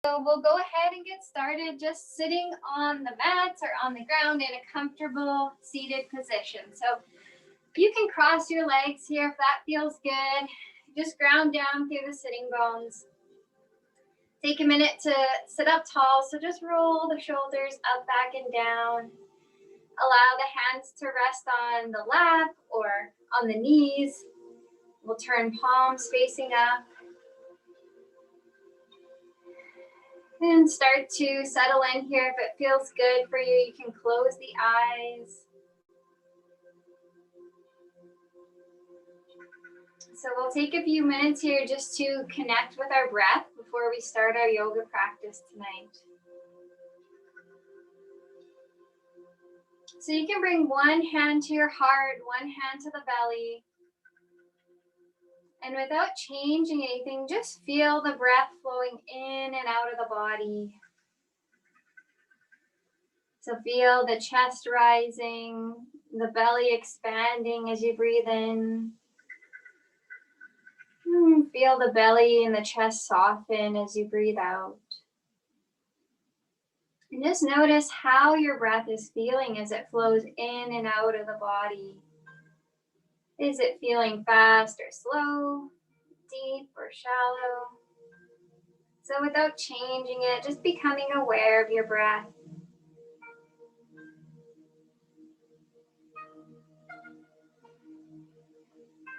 So we'll go ahead and get started just sitting on the mats or on the ground in a comfortable seated position. So you can cross your legs here if that feels good. Just ground down through the sitting bones. Take a minute to sit up tall. So just roll the shoulders up, back, and down. Allow the hands to rest on the lap or on the knees. We'll turn palms facing up. And start to settle in here. If it feels good for you, you can close the eyes. So we'll take a few minutes here just to connect with our breath before we start our yoga practice tonight. So you can bring one hand to your heart, one hand to the belly. And without changing anything, just feel the breath flowing in and out of the body. So feel the chest rising, the belly expanding as you breathe in. Feel the belly and the chest soften as you breathe out. And just notice how your breath is feeling as it flows in and out of the body. Is it feeling fast or slow, deep or shallow? So without changing it, just becoming aware of your breath.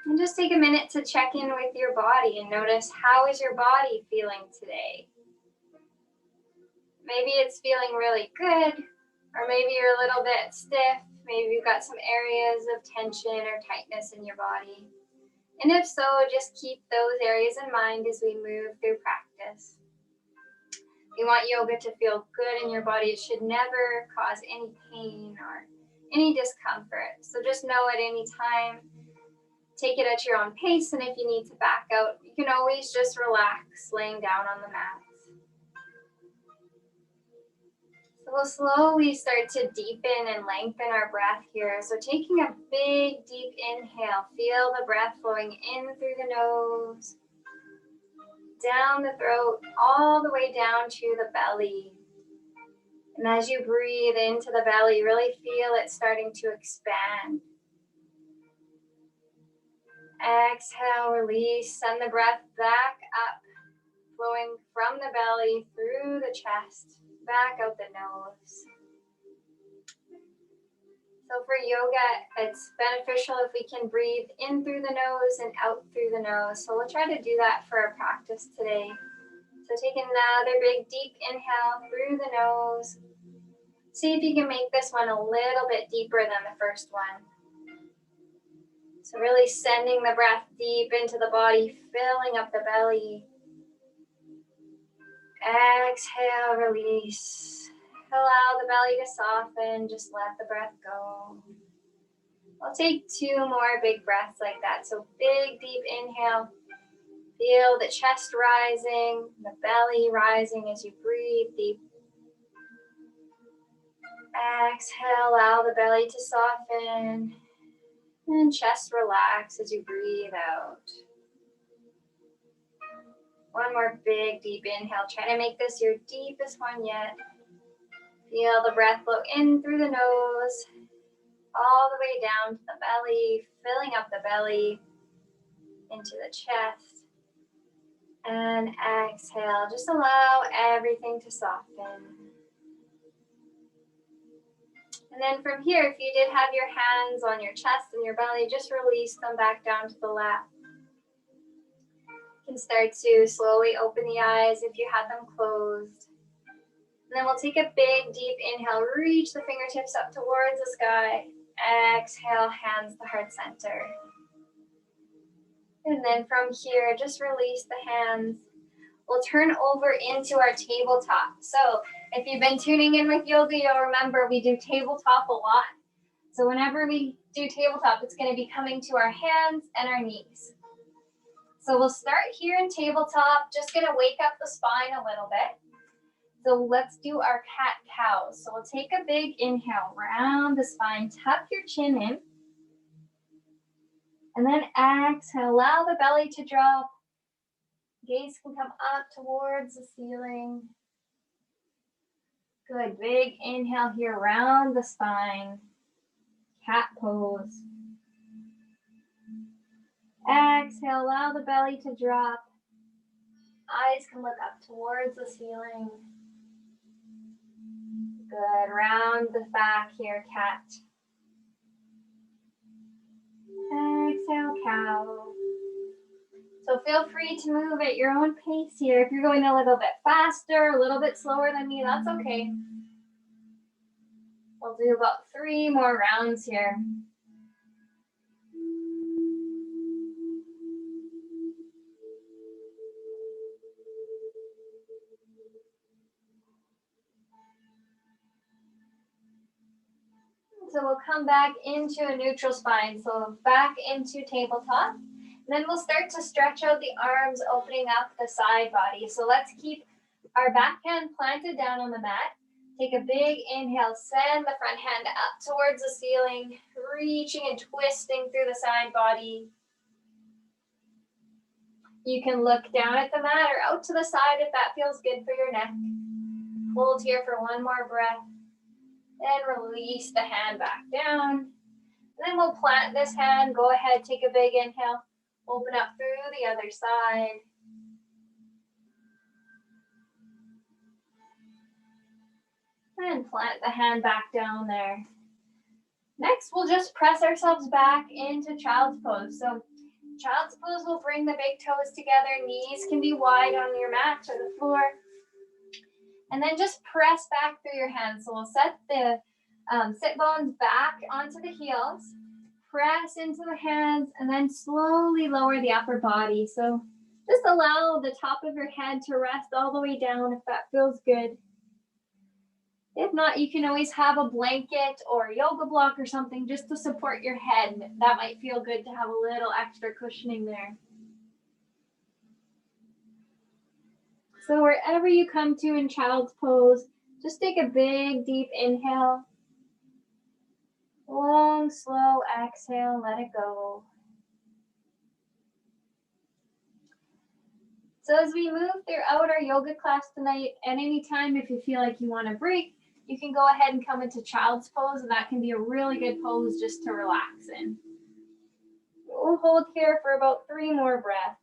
And just take a minute to check in with your body and notice, how is your body feeling today? Maybe it's feeling really good, or maybe you're a little bit stiff. Maybe you've got some areas of tension or tightness in your body. And if so, just keep those areas in mind as we move through practice. You want yoga to feel good in your body. It should never cause any pain or any discomfort. So just know at any time, take it at your own pace. And if you need to back out, you can always just relax laying down on the mat. So we'll slowly start to deepen and lengthen our breath here. So taking a big, deep inhale, feel the breath flowing in through the nose, down the throat, all the way down to the belly. And as you breathe into the belly, really feel it starting to expand. Exhale, release, send the breath back up, flowing from the belly through the chest, back out the nose. So for yoga, it's beneficial if we can breathe in through the nose and out through the nose. So we'll try to do that for our practice today. So take another big deep inhale through the nose. See if you can make this one a little bit deeper than the first one. So really sending the breath deep into the body, filling up the belly. Exhale, release. Allow the belly to soften, just let the breath go. I'll take 2 more big breaths like that. So big, deep inhale. Feel the chest rising, the belly rising as you breathe deep. Exhale, allow the belly to soften. And chest relax as you breathe out. One more big, deep inhale. Try to make this your deepest one yet. Feel the breath flow in through the nose, all the way down to the belly, filling up the belly into the chest. And exhale, just allow everything to soften. And then from here, if you did have your hands on your chest and your belly, just release them back down to the lap. You can start to slowly open the eyes if you had them closed. And then we'll take a big, deep inhale. Reach the fingertips up towards the sky. Exhale, hands to heart center. And then from here, just release the hands. We'll turn over into our tabletop. So if you've been tuning in with yoga, you'll remember we do tabletop a lot. So whenever we do tabletop, it's going to be coming to our hands and our knees. So we'll start here in tabletop, just going to wake up the spine a little bit. So let's do our cat-cow. So we'll take a big inhale, round the spine, tuck your chin in. And then exhale, allow the belly to drop. Gaze can come up towards the ceiling. Good, big inhale here, round the spine. Cat pose. Exhale, allow the belly to drop. Eyes can look up towards the ceiling. Good, round the back here, cat. Exhale, cow. So feel free to move at your own pace here. If you're going a little bit faster, a little bit slower than me, that's okay. We'll do about 3 more rounds here. So we'll come back into a neutral spine. So back into tabletop. And then we'll start to stretch out the arms, opening up the side body. So let's keep our back hand planted down on the mat. Take a big inhale, send the front hand up towards the ceiling, reaching and twisting through the side body. You can look down at the mat or out to the side if that feels good for your neck. Hold here for 1 more breath. Then release the hand back down. And then we'll plant this hand. Go ahead, take a big inhale. Open up through the other side. And plant the hand back down there. Next, we'll just press ourselves back into child's pose. So child's pose will bring the big toes together. Knees can be wide on your mat or the floor. And then just press back through your hands. So we'll set the sit bones back onto the heels. Press into the hands and then slowly lower the upper body. So just allow the top of your head to rest all the way down if that feels good. If not, you can always have a blanket or a yoga block or something just to support your head. That might feel good to have a little extra cushioning there. So wherever you come to in child's pose, just take a big, deep inhale. Long, slow exhale, let it go. So as we move throughout our yoga class tonight, at any time if you feel like you want to break, you can go ahead and come into child's pose, and that can be a really good pose just to relax in. We'll hold here for about 3 more breaths.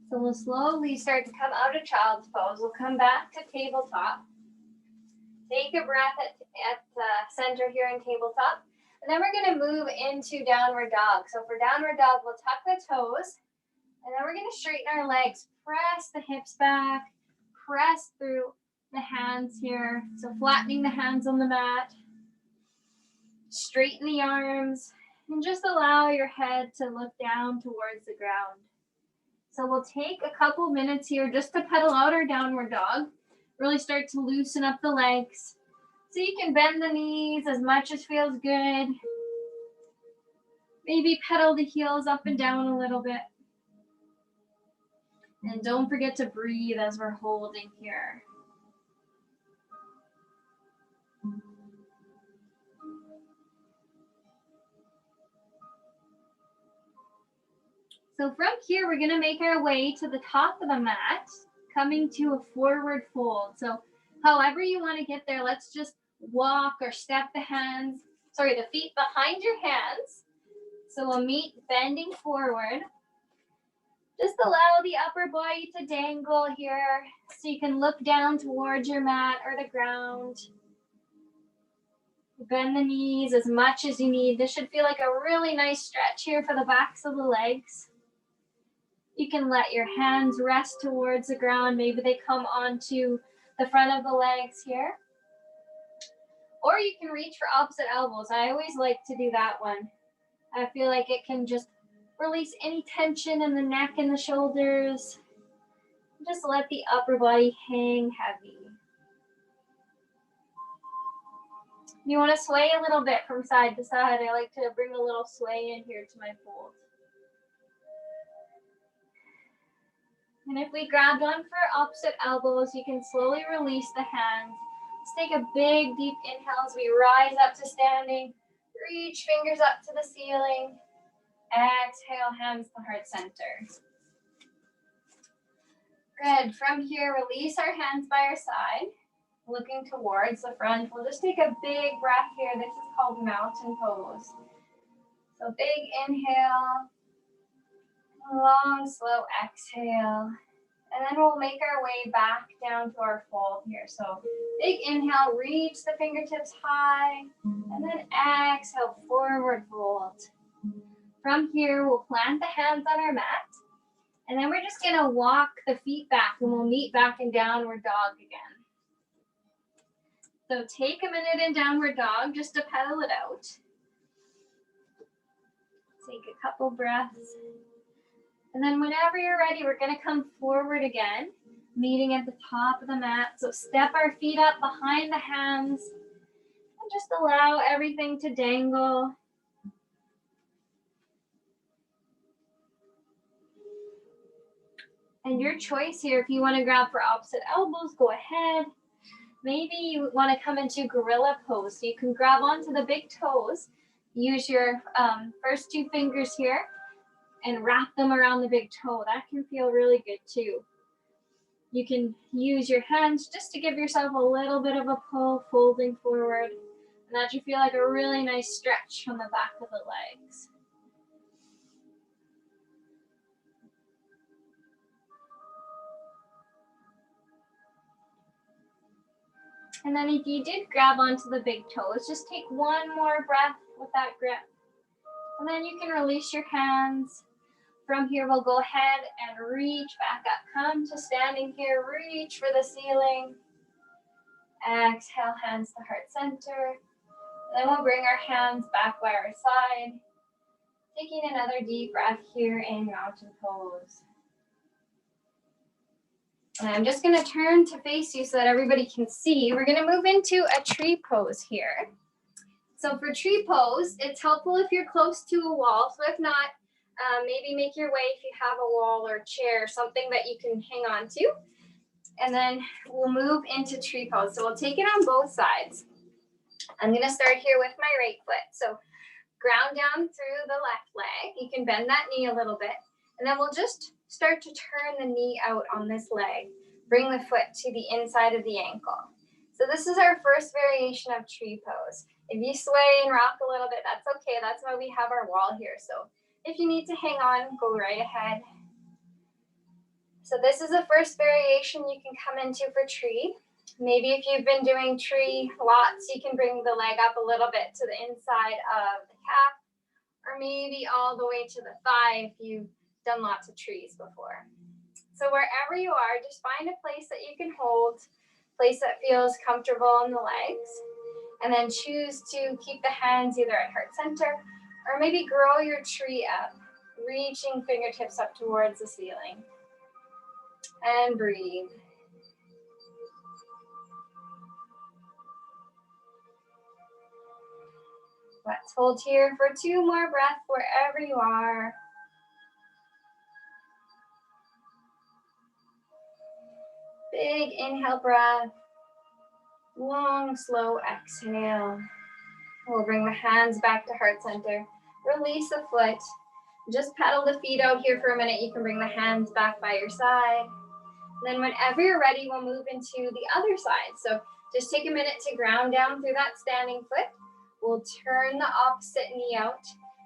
So we'll slowly start to come out of child's pose. We'll come back to tabletop. Take a breath at center here in tabletop. And then we're going to move into downward dog. So for downward dog, we'll tuck the toes. And then we're going to straighten our legs. Press the hips back. Press through the hands here. So flattening the hands on the mat. Straighten the arms. And just allow your head to look down towards the ground. So we'll take a couple minutes here just to pedal out our downward dog. Really start to loosen up the legs. So you can bend the knees as much as feels good. Maybe pedal the heels up and down a little bit. And don't forget to breathe as we're holding here. So from here, we're gonna make our way to the top of the mat, coming to a forward fold. So however you wanna get there, let's just walk or step the feet behind your hands. So we'll meet bending forward. Just allow the upper body to dangle here so you can look down towards your mat or the ground. Bend the knees as much as you need. This should feel like a really nice stretch here for the backs of the legs. You can let your hands rest towards the ground. Maybe they come onto the front of the legs here. Or you can reach for opposite elbows. I always like to do that one. I feel like it can just Release any tension in the neck and the shoulders. Just let the upper body hang heavy. You want to sway a little bit from side to side. I like to bring a little sway in here to my fold. And if we grabbed on for opposite elbows, you can slowly release the hands. Let's take a big, deep inhale as we rise up to standing. Reach fingers up to the ceiling. Exhale, hands to heart center. Good. From here, release our hands by our side, looking towards the front. We'll just take a big breath here. This is called mountain pose. So big inhale, long, slow exhale. And then we'll make our way back down to our fold here. So big inhale, reach the fingertips high, and then exhale, forward fold. From here, we'll plant the hands on our mat. And then we're just gonna walk the feet back and we'll meet back in downward dog again. So take a minute in downward dog just to pedal it out. Take a couple breaths. And then whenever you're ready, we're gonna come forward again, meeting at the top of the mat. So step our feet up behind the hands and just allow everything to dangle. And your choice here, if you want to grab for opposite elbows, go ahead. Maybe you want to come into gorilla pose. So you can grab onto the big toes, use your first two fingers here and wrap them around the big toe. That can feel really good too. You can use your hands just to give yourself a little bit of a pull, folding forward. And that should feel like a really nice stretch from the back of the legs. And then if you did grab onto the big toes, just take one more breath with that grip. And then you can release your hands. From here, we'll go ahead and reach back up. Come to standing here, reach for the ceiling. Exhale, hands to heart center. Then we'll bring our hands back by our side. Taking another deep breath here in mountain pose. And I'm just going to turn to face you so that everybody can see. We're going to move into a tree pose here. So for tree pose, it's helpful if you're close to a wall. So if not, maybe make your way if you have a wall or chair, something that you can hang on to. And then we'll move into tree pose. So we'll take it on both sides. I'm going to start here with my right foot. So ground down through the left leg. You can bend that knee a little bit. And then we'll just start to turn the knee out on this leg. Bring the foot to the inside of the ankle. So this is our first variation of tree pose. If you sway and rock a little bit, that's okay. That's why we have our wall here. So if you need to hang on, go right ahead. So this is the first variation you can come into for tree. Maybe if you've been doing tree lots, you can bring the leg up a little bit to the inside of the calf, or maybe all the way to the thigh if you've done lots of trees before. So wherever you are, just find a place that you can hold, place that feels comfortable in the legs, and then choose to keep the hands either at heart center, or maybe grow your tree up, reaching fingertips up towards the ceiling. And breathe. Let's hold here for 2 more breaths wherever you are. Big inhale breath. Long, slow exhale. We'll bring the hands back to heart center. Release the foot. Just pedal the feet out here for a minute. You can bring the hands back by your side. Then whenever you're ready, we'll move into the other side. So just take a minute to ground down through that standing foot. We'll turn the opposite knee out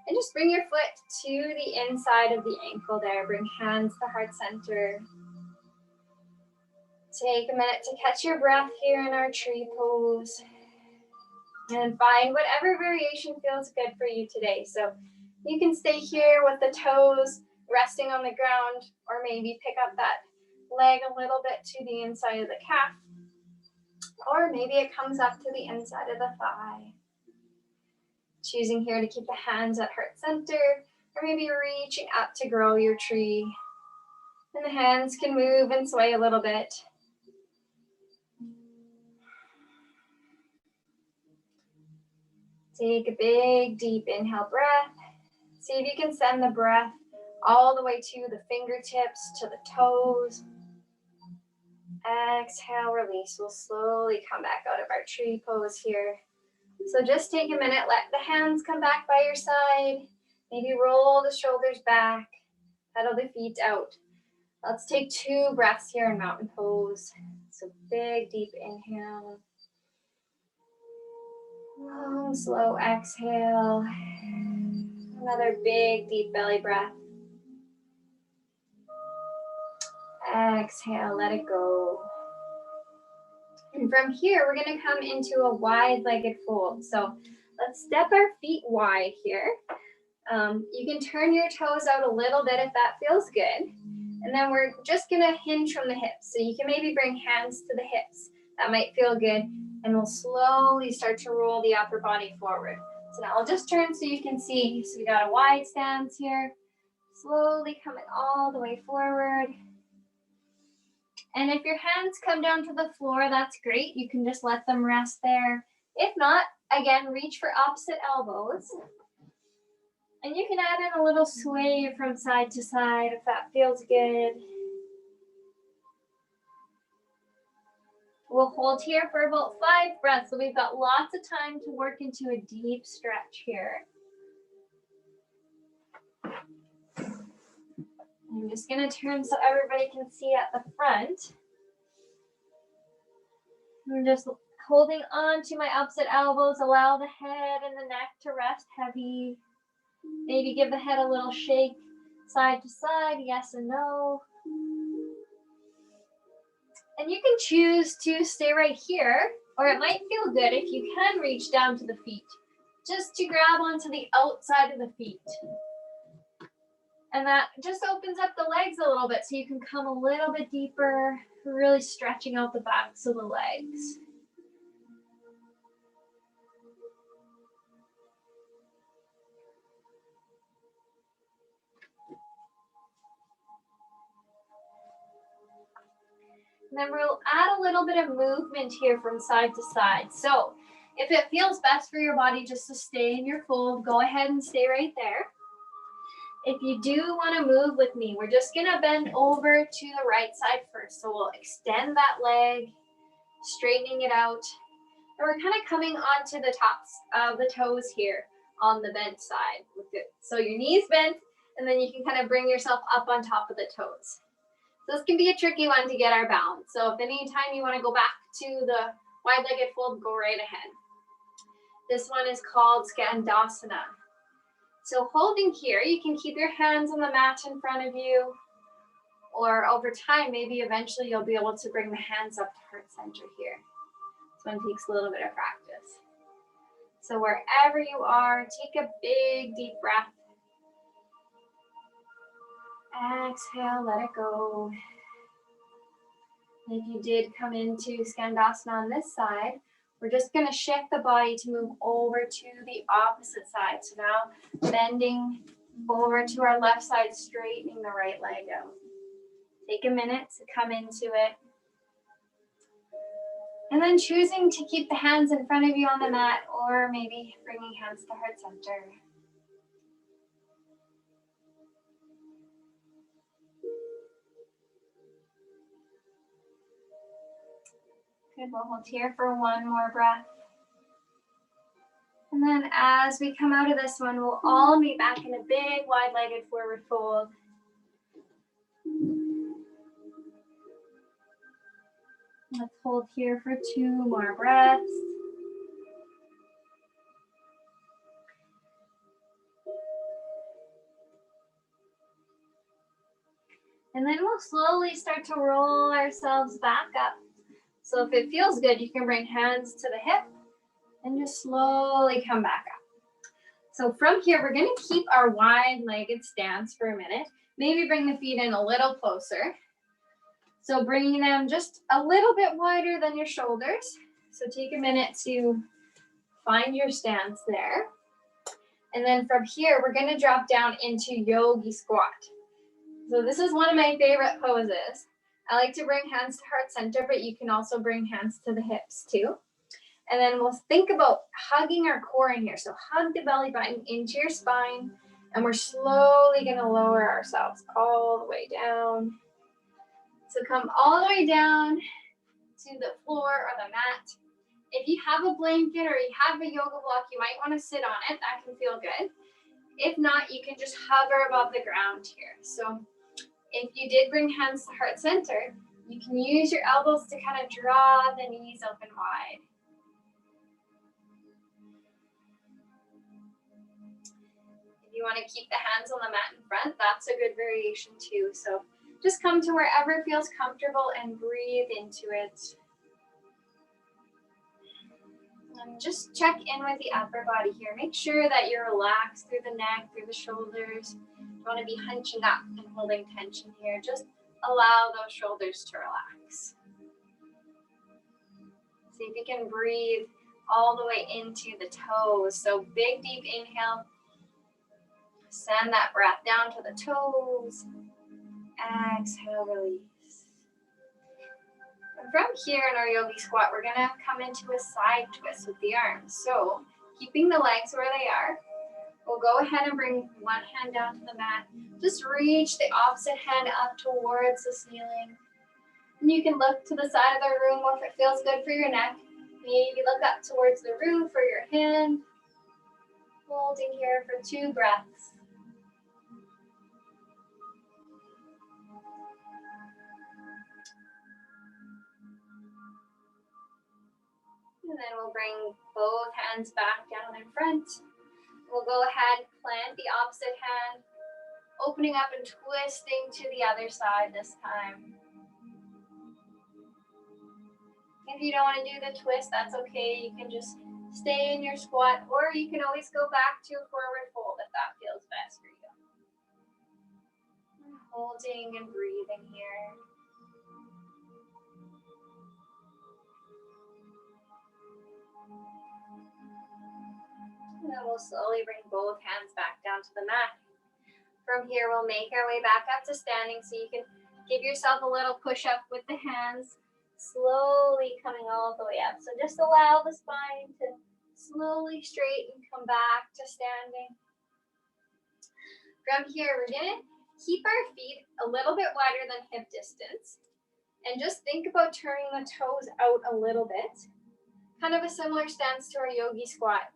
and just bring your foot to the inside of the ankle there. Bring hands to heart center. Take a minute to catch your breath here in our tree pose. And find whatever variation feels good for you today. So you can stay here with the toes resting on the ground, or maybe pick up that leg a little bit to the inside of the calf, or maybe it comes up to the inside of the thigh. Choosing here to keep the hands at heart center or maybe reaching up to grow your tree. And the hands can move and sway a little bit. Take a big, deep inhale breath. See if you can send the breath all the way to the fingertips, to the toes. Exhale, release. We'll slowly come back out of our tree pose here. So just take a minute, let the hands come back by your side. Maybe roll the shoulders back, pedal the feet out. Let's take 2 breaths here in mountain pose. So big, deep inhale. Long, slow exhale. Another big, deep belly breath. Exhale, let it go. And from here, we're going to come into a wide-legged fold. So let's step our feet wide here. You can turn your toes out a little bit if that feels good. And then we're just going to hinge from the hips. So you can maybe bring hands to the hips. That might feel good. And we'll slowly start to roll the upper body forward. So now I'll just turn so you can see. So we got a wide stance here. Slowly coming all the way forward. And if your hands come down to the floor, that's great. You can just let them rest there. If not, again, reach for opposite elbows. And you can add in a little sway from side to side if that feels good. We'll hold here for about 5 breaths. So we've got lots of time to work into a deep stretch here. I'm just going to turn so everybody can see at the front. I'm just holding on to my opposite elbows. Allow the head and the neck to rest heavy. Maybe give the head a little shake side to side, yes and no. And you can choose to stay right here, or it might feel good if you can reach down to the feet, just to grab onto the outside of the feet. And that just opens up the legs a little bit so you can come a little bit deeper, really stretching out the backs of the legs. And then we'll add a little bit of movement here from side to side. So if it feels best for your body just to stay in your fold, go ahead and stay right there. If you do want to move with me, we're just going to bend over to the right side first. So we'll extend that leg, straightening it out. And we're kind of coming onto the tops of the toes here on the bent side. So your knees bent, and then you can kind of bring yourself up on top of the toes. So this can be a tricky one to get our balance. So if any time you want to go back to the wide-legged fold, go right ahead. This one is called Skandasana. So holding here, you can keep your hands on the mat in front of you, or over time, maybe eventually you'll be able to bring the hands up to heart center here. This one takes a little bit of practice. So wherever you are, take a big, deep breath. Exhale, let it go. If you did come into Skandasana on this side, we're just going to shift the body to move over to the opposite side. So now bending over to our left side, straightening the right leg out. Take a minute to come into it. And then choosing to keep the hands in front of you on the mat, or maybe bringing hands to heart center. Good, we'll hold here for one more breath. And then as we come out of this one, we'll all meet back in a big wide-legged forward fold. Let's hold here for 2 more breaths. And then we'll slowly start to roll ourselves back up. So if it feels good, you can bring hands to the hip and just slowly come back up. So from here, we're going to keep our wide-legged stance for a minute. Maybe bring the feet in a little closer. So bringing them just a little bit wider than your shoulders. So take a minute to find your stance there. And then from here, we're going to drop down into yogi squat. So this is one of my favorite poses. I like to bring hands to heart center, but you can also bring hands to the hips too. And then we'll think about hugging our core in here. So hug the belly button into your spine, and we're slowly going to lower ourselves all the way down. So come all the way down to the floor or the mat. If you have a blanket or you have a yoga block, you might want to sit on it. That can feel good. If not, you can just hover above the ground here. So if you did bring hands to heart center, you can use your elbows to kind of draw the knees open wide. If you want to keep the hands on the mat in front, that's a good variation too. So just come to wherever feels comfortable and breathe into it. And just check in with the upper body here. Make sure that you're relaxed through the neck, through the shoulders. You don't want to be hunching up and holding tension here. Just allow those shoulders to relax. See if you can breathe all the way into the toes. So big, deep inhale. Send that breath down to the toes. Exhale, release. And from here in our yogi squat, we're gonna come into a side twist with the arms. So keeping the legs where they are, we'll go ahead and bring one hand down to the mat. Just reach the opposite hand up towards the ceiling. And you can look to the side of the room if it feels good for your neck. Maybe look up towards the roof or your hand. Holding here for 2 breaths. And then we'll bring both hands back down in front. We'll go ahead, plant the opposite hand, opening up and twisting to the other side this time. If you don't want to do the twist, that's okay. You can just stay in your squat, or you can always go back to a forward fold if that feels best for you. Holding and breathing here. And then we'll slowly bring both hands back down to the mat. From here, we'll make our way back up to standing, so you can give yourself a little push up with the hands, slowly coming all the way up. So just allow the spine to slowly straighten, come back to standing. From here, we're gonna keep our feet a little bit wider than hip distance, and just think about turning the toes out a little bit. Kind of a similar stance to our yogi squat.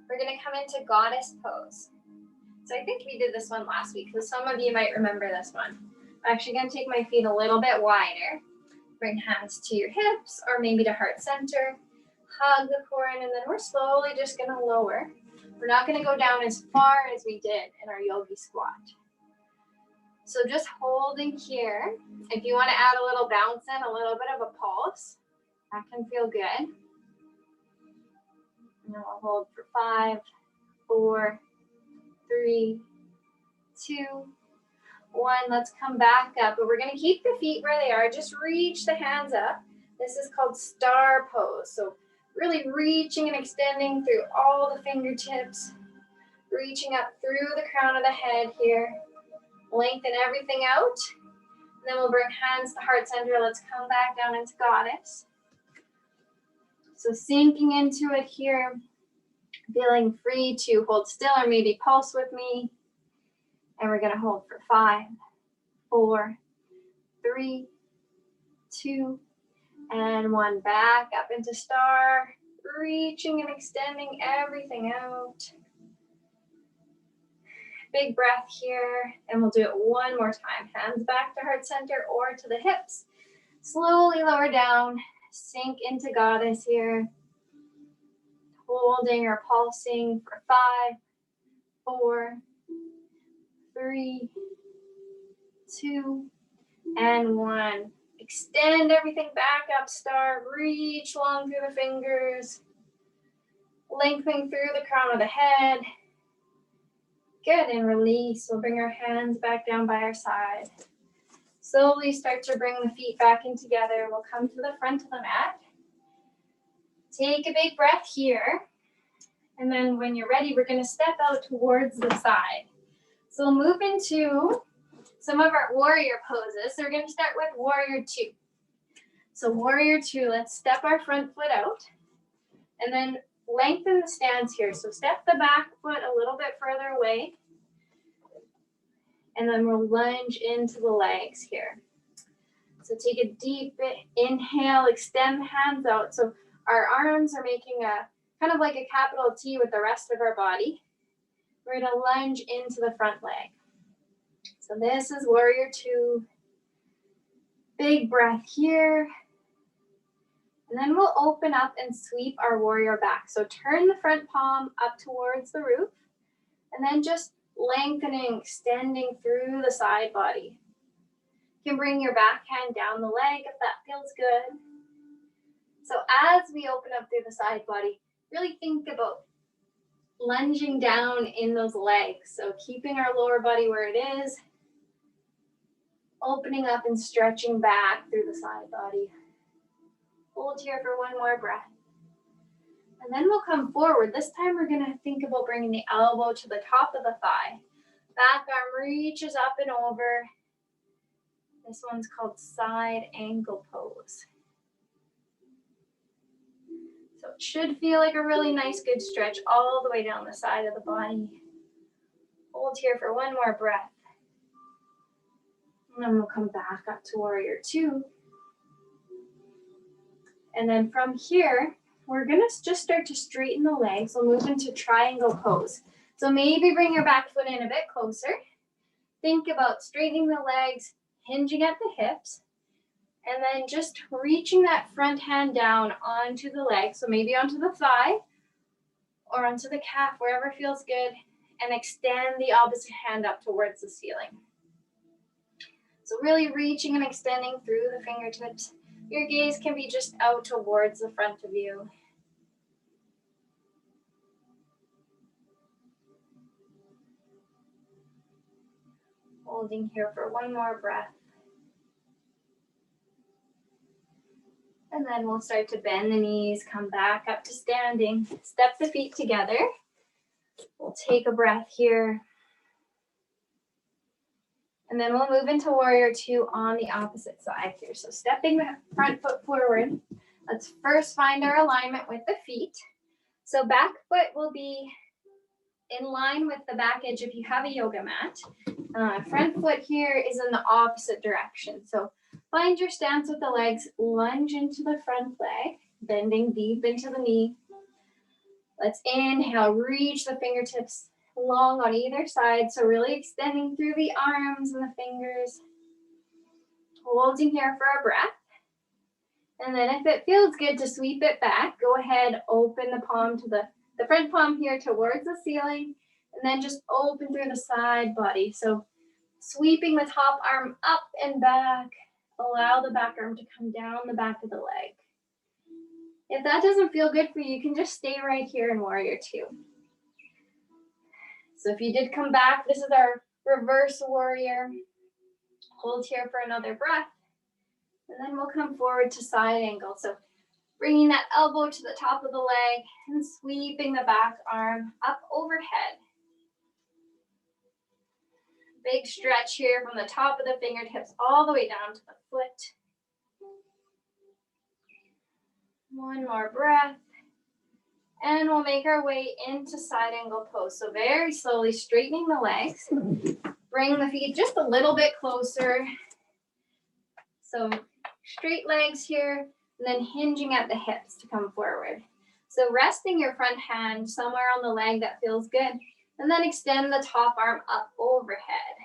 We're gonna come into goddess pose. So I think we did this one last week, so some of you might remember this one. I'm actually gonna take my feet a little bit wider. Bring hands to your hips or maybe to heart center. Hug the core in, and then we're slowly just gonna lower. We're not gonna go down as far as we did in our yogi squat. So just holding here. If you wanna add a little bounce in, a little bit of a pulse, that can feel good. And then we'll hold for 5, 4, 3, 2, 1. Let's come back up, but we're gonna keep the feet where they are. Just reach the hands up. This is called star pose. So really reaching and extending through all the fingertips, reaching up through the crown of the head here. Lengthen everything out. And then we'll bring hands to heart center. Let's come back down into goddess. So sinking into it here, feeling free to hold still or maybe pulse with me. And we're gonna hold for 5, 4, 3, 2, and 1. Back up into star, reaching and extending everything out. Big breath here, and we'll do it one more time. Hands back to heart center or to the hips. Slowly lower down, sink into goddess here. Holding or pulsing for 5, 4, 3, 2, and 1. Extend everything back up, star. Reach long through the fingers. Lengthening through the crown of the head. Good, and release. We'll bring our hands back down by our side. Slowly start to bring the feet back in together. We'll come to the front of the mat. Take a big breath here. And then when you're ready, we're gonna step out towards the side. So we'll move into some of our warrior poses. So we're gonna start with warrior two. So warrior two, let's step our front foot out and then lengthen the stance here. So step the back foot a little bit further away. And then we'll lunge into the legs here. So take a deep inhale, extend the hands out. So our arms are making a kind of like a capital T with the rest of our body. We're gonna lunge into the front leg. So this is warrior two. Big breath here. And then we'll open up and sweep our warrior back. So turn the front palm up towards the roof and then just lengthening, extending through the side body. You can bring your back hand down the leg if that feels good. So as we open up through the side body, really think about lunging down in those legs. So keeping our lower body where it is, opening up and stretching back through the side body. Hold here for one more breath. And then we'll come forward. This time we're gonna think about bringing the elbow to the top of the thigh. Back arm reaches up and over. This one's called side angle pose. So it should feel like a really nice, good stretch all the way down the side of the body. Hold here for one more breath. And then we'll come back up to warrior two. And then from here, we're gonna just start to straighten the legs. We'll move into triangle pose. So maybe bring your back foot in a bit closer. Think about straightening the legs, hinging at the hips, and then just reaching that front hand down onto the leg. So maybe onto the thigh or onto the calf, wherever feels good, and extend the opposite hand up towards the ceiling. So really reaching and extending through the fingertips. Your gaze can be just out towards the front of you. Holding here for one more breath. And then we'll start to bend the knees, come back up to standing. Step the feet together. We'll take a breath here. And then we'll move into warrior two on the opposite side here. So stepping the front foot forward. Let's first find our alignment with the feet. So back foot will be in line with the back edge if you have a yoga mat. Front foot here is in the opposite direction. So find your stance with the legs, lunge into the front leg, bending deep into the knee. Let's inhale, reach the fingertips long on either side. So really extending through the arms and the fingers. Holding here for a breath. And then if it feels good to sweep it back, go ahead, open the palm to the front palm here towards the ceiling, and then just open through the side body. So sweeping the top arm up and back, allow the back arm to come down the back of the leg. If that doesn't feel good for you, you can just stay right here in warrior two. So if you did come back, this is our reverse warrior. Hold here for another breath. And then we'll come forward to side angle. So bringing that elbow to the top of the leg and sweeping the back arm up overhead. Big stretch here from the top of the fingertips all the way down to the foot. One more breath. And we'll make our way into side angle pose. So very slowly straightening the legs. Bring the feet just a little bit closer. So straight legs here, and then hinging at the hips to come forward. So resting your front hand somewhere on the leg that feels good, and then extend the top arm up overhead.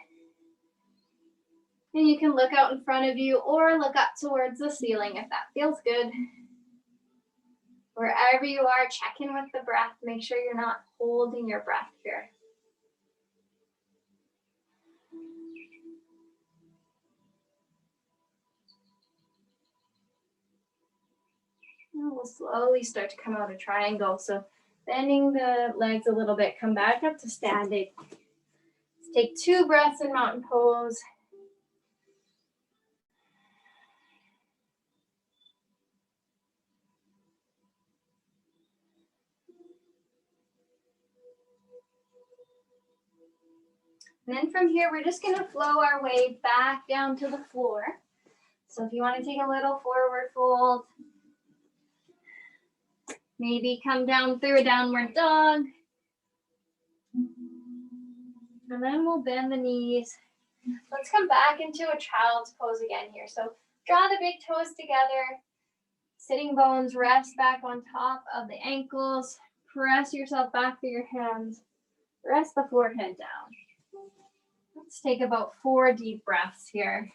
And you can look out in front of you or look up towards the ceiling if that feels good. Wherever you are, check in with the breath. Make sure you're not holding your breath here. And we'll slowly start to come out of triangle. So bending the legs a little bit, come back up to standing. Let's take 2 breaths in mountain pose. And then from here, we're just gonna flow our way back down to the floor. So if you wanna take a little forward fold, maybe come down through a downward dog. And then we'll bend the knees. Let's come back into a child's pose again here. So draw the big toes together. Sitting bones rest back on top of the ankles. Press yourself back through your hands. Rest the forehead down. Let's take about 4 deep breaths here.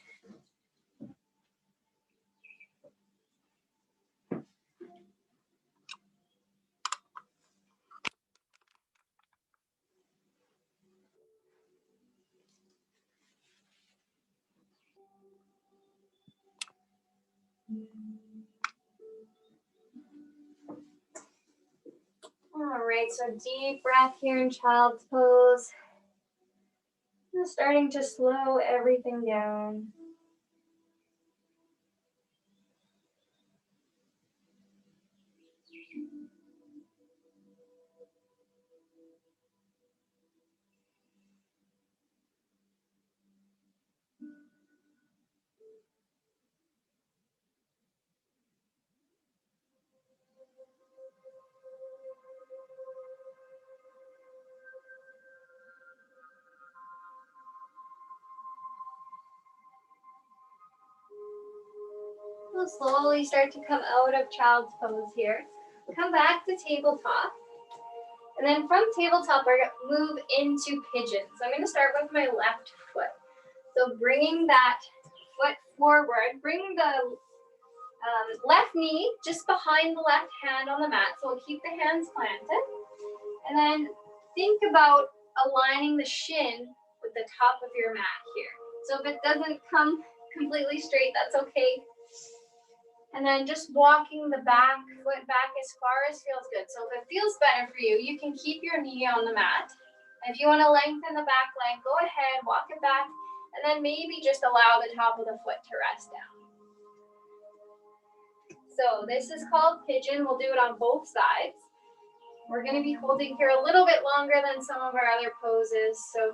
All right, so deep breath here in child's pose. And starting to slow everything down. We'll slowly start to come out of child's pose here. Come back to tabletop. And then from tabletop, we're going to move into pigeon. So I'm going to start with my left foot. So bringing that foot forward, bring the left knee just behind the left hand on the mat. So we'll keep the hands planted. And then think about aligning the shin with the top of your mat here. So if it doesn't come completely straight, that's okay. And then just walking the back foot back as far as feels good. So if it feels better for you, you can keep your knee on the mat. And if you want to lengthen the back leg, go ahead, walk it back, and then maybe just allow the top of the foot to rest down. So this is called pigeon. We'll do it on both sides. We're going to be holding here a little bit longer than some of our other poses. So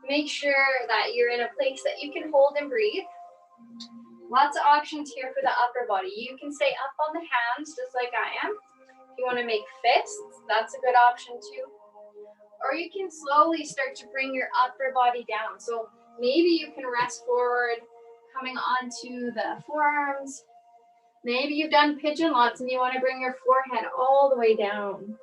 make sure that you're in a place that you can hold and breathe. Lots of options here for the upper body. You can stay up on the hands just like I am. If you want to make fists, that's a good option too. Or you can slowly start to bring your upper body down. So maybe you can rest forward, coming onto the forearms. Maybe you've done pigeon lots and you want to bring your forehead all the way down.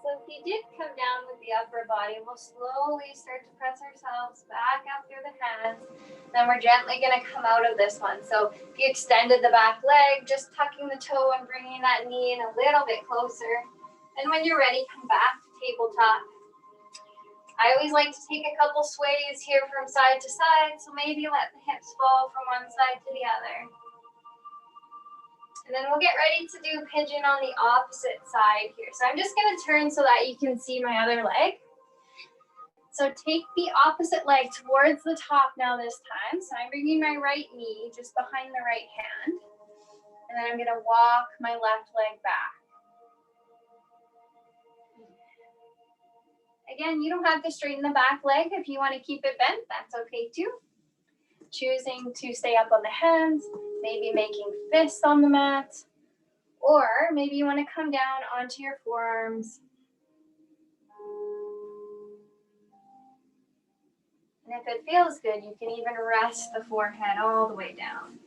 So if you did come down with the upper body, we'll slowly start to press ourselves back up through the hands. Then we're gently going to come out of this one. So if you extended the back leg, just tucking the toe and bringing that knee in a little bit closer. And when you're ready, come back to tabletop. I always like to take a couple sways here from side to side. So maybe let the hips fall from one side to the other. And then we'll get ready to do pigeon on the opposite side here. So I'm just going to turn so that you can see my other leg. So take the opposite leg towards the top now this time. So I'm bringing my right knee just behind the right hand. And then I'm going to walk my left leg back. Again, you don't have to straighten the back leg. If you want to keep it bent, that's okay too. Choosing to stay up on the hands, maybe making fists on the mat, or maybe you want to come down onto your forearms. And if it feels good, you can even rest the forehead all the way down.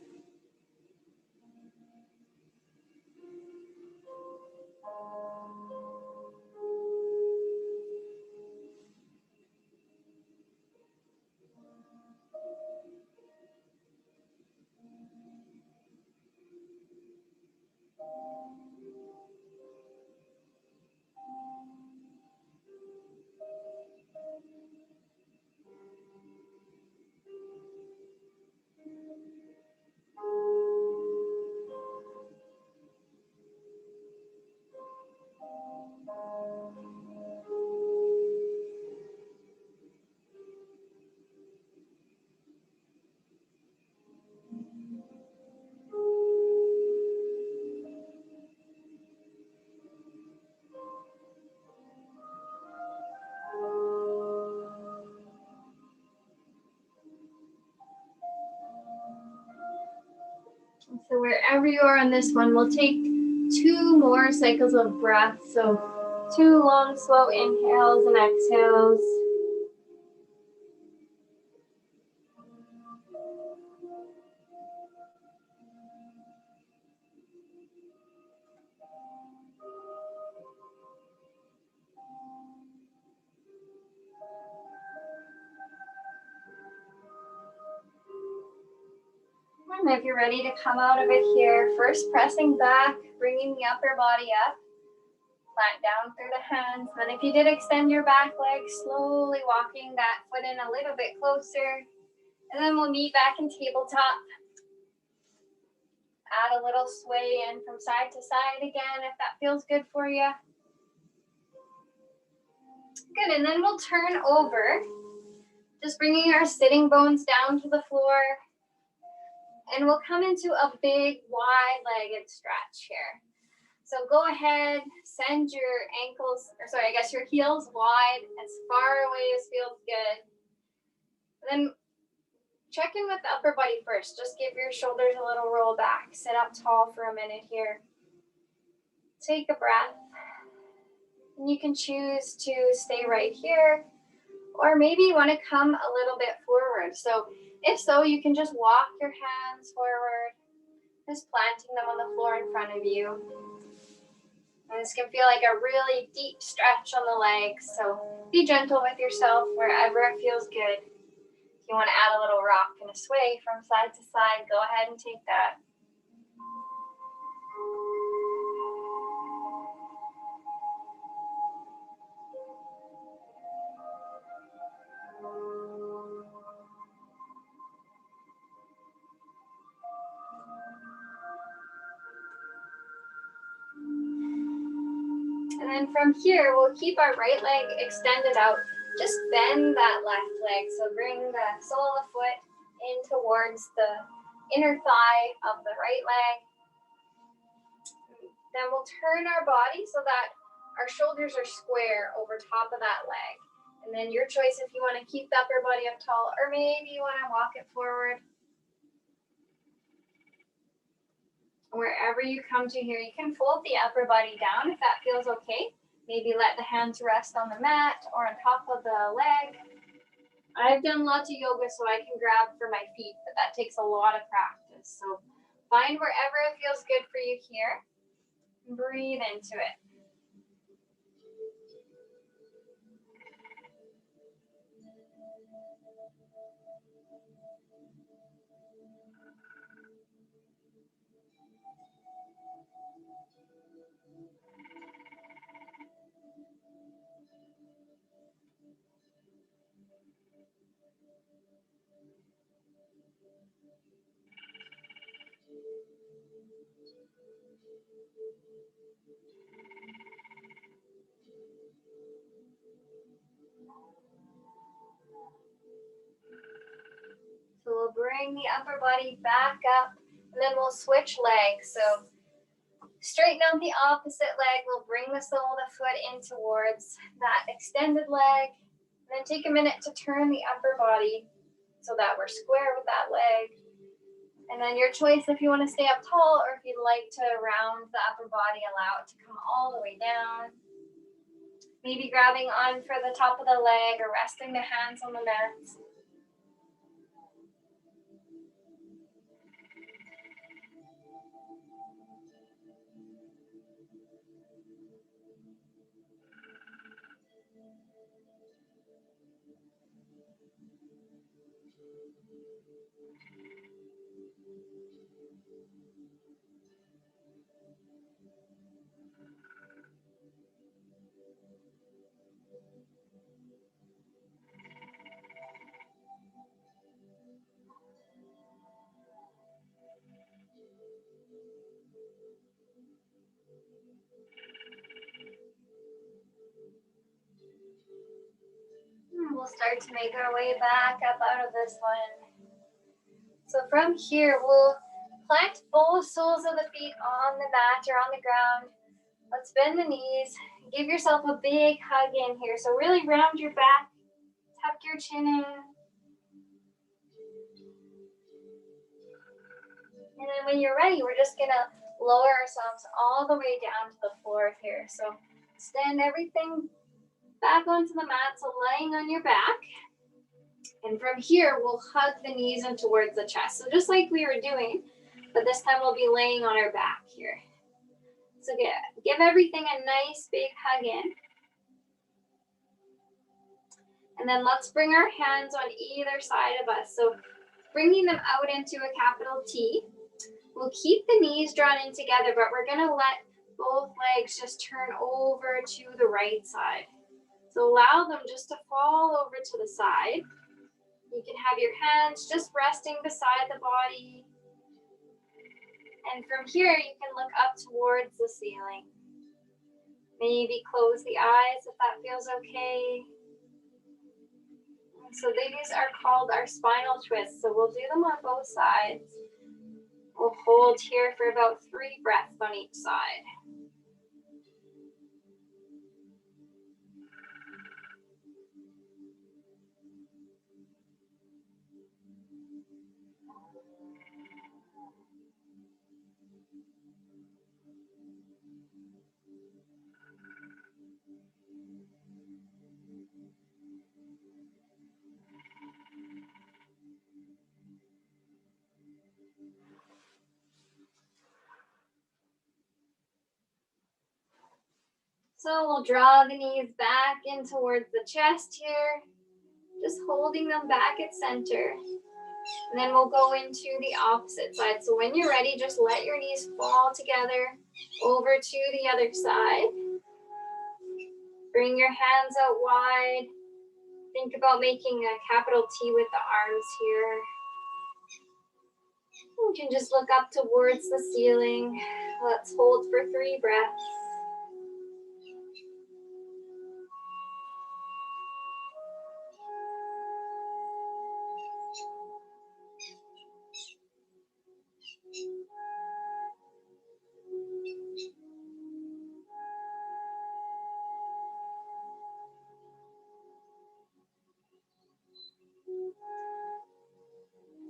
So wherever you are on this one, we'll take 2 more cycles of breath. So 2 long, slow inhales and exhales. And if you're ready to come out of it here, first pressing back, bringing the upper body up. Plant down through the hands. Then if you did extend your back leg, slowly walking that foot in a little bit closer. And then we'll meet back in tabletop. Add a little sway in from side to side again if that feels good for you. Good, and then we'll turn over. Just bringing our sitting bones down to the floor. And we'll come into a big wide-legged stretch here. So go ahead, send your your heels wide as far away as feels good. And then check in with the upper body first. Just give your shoulders a little roll back. Sit up tall for a minute here. Take a breath. And you can choose to stay right here. Or maybe you want to come a little bit forward. So if so, you can just walk your hands forward, just planting them on the floor in front of you. And this can feel like a really deep stretch on the legs. So be gentle with yourself wherever it feels good. If you want to add a little rock and a sway from side to side, go ahead and take that. And then from here, we'll keep our right leg extended out. Just bend that left leg. So bring the sole of the foot in towards the inner thigh of the right leg. Then we'll turn our body so that our shoulders are square over top of that leg. And then your choice if you want to keep the upper body up tall or maybe you want to walk it forward. Wherever you come to here, you can fold the upper body down if that feels okay. Maybe let the hands rest on the mat or on top of the leg. I've done lots of yoga so I can grab for my feet, but that takes a lot of practice. So find wherever it feels good for you here. Breathe into it. So we'll bring the upper body back up And then we'll switch legs. So straighten out the opposite leg. We'll bring the sole of the foot in towards that extended leg. And then take a minute to turn the upper body so that we're square with that leg. And then your choice if you want to stay up tall or if you'd like to round the upper body, allow it to come all the way down. Maybe grabbing on for the top of the leg or resting the hands on the mat. We'll start to make our way back up out of this one. So from here, we'll plant both soles of the feet on the mat or on the ground. Let's bend the knees. Give yourself a big hug in here. So really round your back, tuck your chin in. And then when you're ready, we're just gonna lower ourselves all the way down to the floor here. So stand everything back onto the mat, so lying on your back. And from here, we'll hug the knees in towards the chest. So just like we were doing, but this time we'll be laying on our back here. So give everything a nice big hug in. And then let's bring our hands on either side of us. So bringing them out into a capital T. We'll keep the knees drawn in together, but we're gonna let both legs just turn over to the right side. So allow them just to fall over to the side. You can have your hands just resting beside the body. And from here, you can look up towards the ceiling. Maybe close the eyes if that feels okay. So these are called our spinal twists. So we'll do them on both sides. We'll hold here for about 3 breaths on each side. So we'll draw the knees back in towards the chest here, just holding them back at center. And then we'll go into the opposite side. So when you're ready, just let your knees fall together over to the other side. Bring your hands out wide. Think about making a capital T with the arms here. You can just look up towards the ceiling. Let's hold for 3 breaths.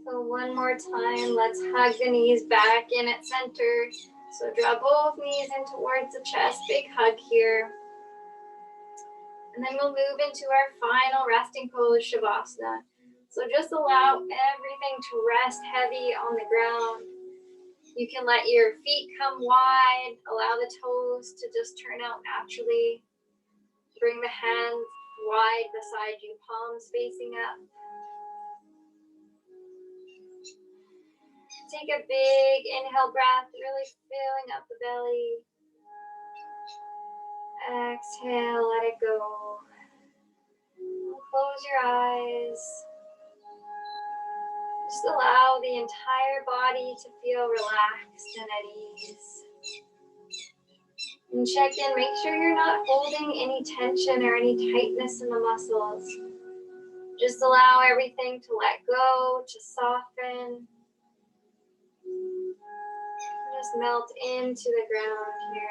So one more time, let's hug the knees back in at center. So draw both knees in towards the chest, big hug here. And then we'll move into our final resting pose, Shavasana. So just allow everything to rest heavy on the ground. You can let your feet come wide, allow the toes to just turn out naturally. Bring the hands wide beside you, palms facing up. Take a big inhale breath, really filling up the belly. Exhale, let it go. Close your eyes. Just allow the entire body to feel relaxed and at ease. And check in, make sure you're not holding any tension or any tightness in the muscles. Just allow everything to let go, to soften. just melt into the ground here.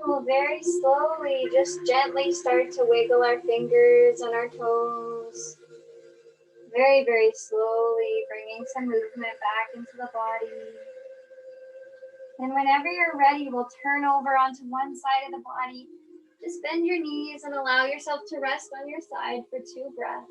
We'll very slowly, just gently start to wiggle our fingers and our toes. Very, very slowly, bringing some movement back into the body. And whenever you're ready, we'll turn over onto one side of the body. Just bend your knees and allow yourself to rest on your side for 2 breaths.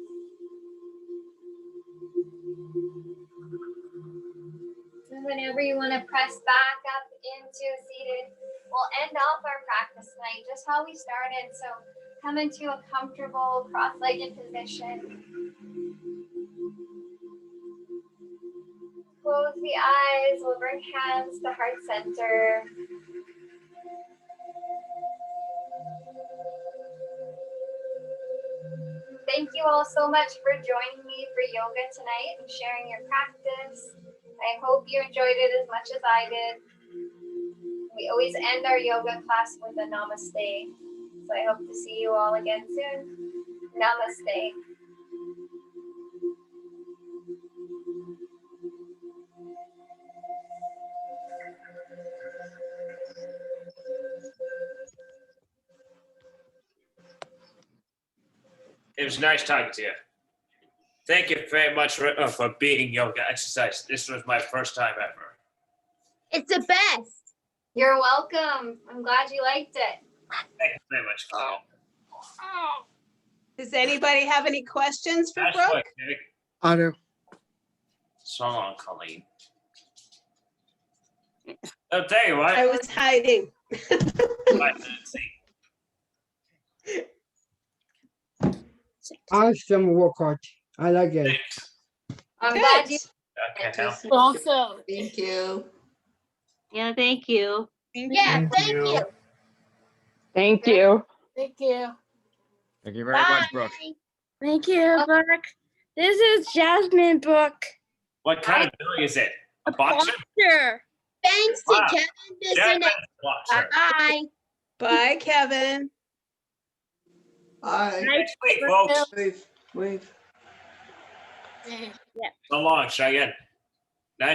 And whenever you want to press back up into seated, we'll end off our practice tonight just how we started. So come into a comfortable cross-legged position. Close the eyes. We'll bring hands to heart center. Thank you all so much for joining me for yoga tonight and sharing your practice. I hope you enjoyed it as much as I did. We always end our yoga class with a namaste. So I hope to see you all again soon. Namaste. It was nice talking to you. Thank you very much for being yoga exercise. This was my first time ever. It's the best. You're welcome. I'm glad you liked it. Thank you very much, Colleen. Does anybody have any questions for That's Brooke? what, Nick. I do. So long, Colleen. I'll tell you what. I was hiding. Awesome workout. I like it. Thanks. I'm glad you. Okay, now. Also, Thank you. yeah, thank you. Yeah, thank you. Thank you. Thank you. Thank you very much, Brooke. Thank you, Brooke. This is Jasmine Brooke. What kind of dog is it? A boxer? Sure. Thanks to Wow. Kevin. This Yeah, and that's a boxer. bye. Bye, Kevin. Bye. Next week, folks. Wave. So long, Cheyenne.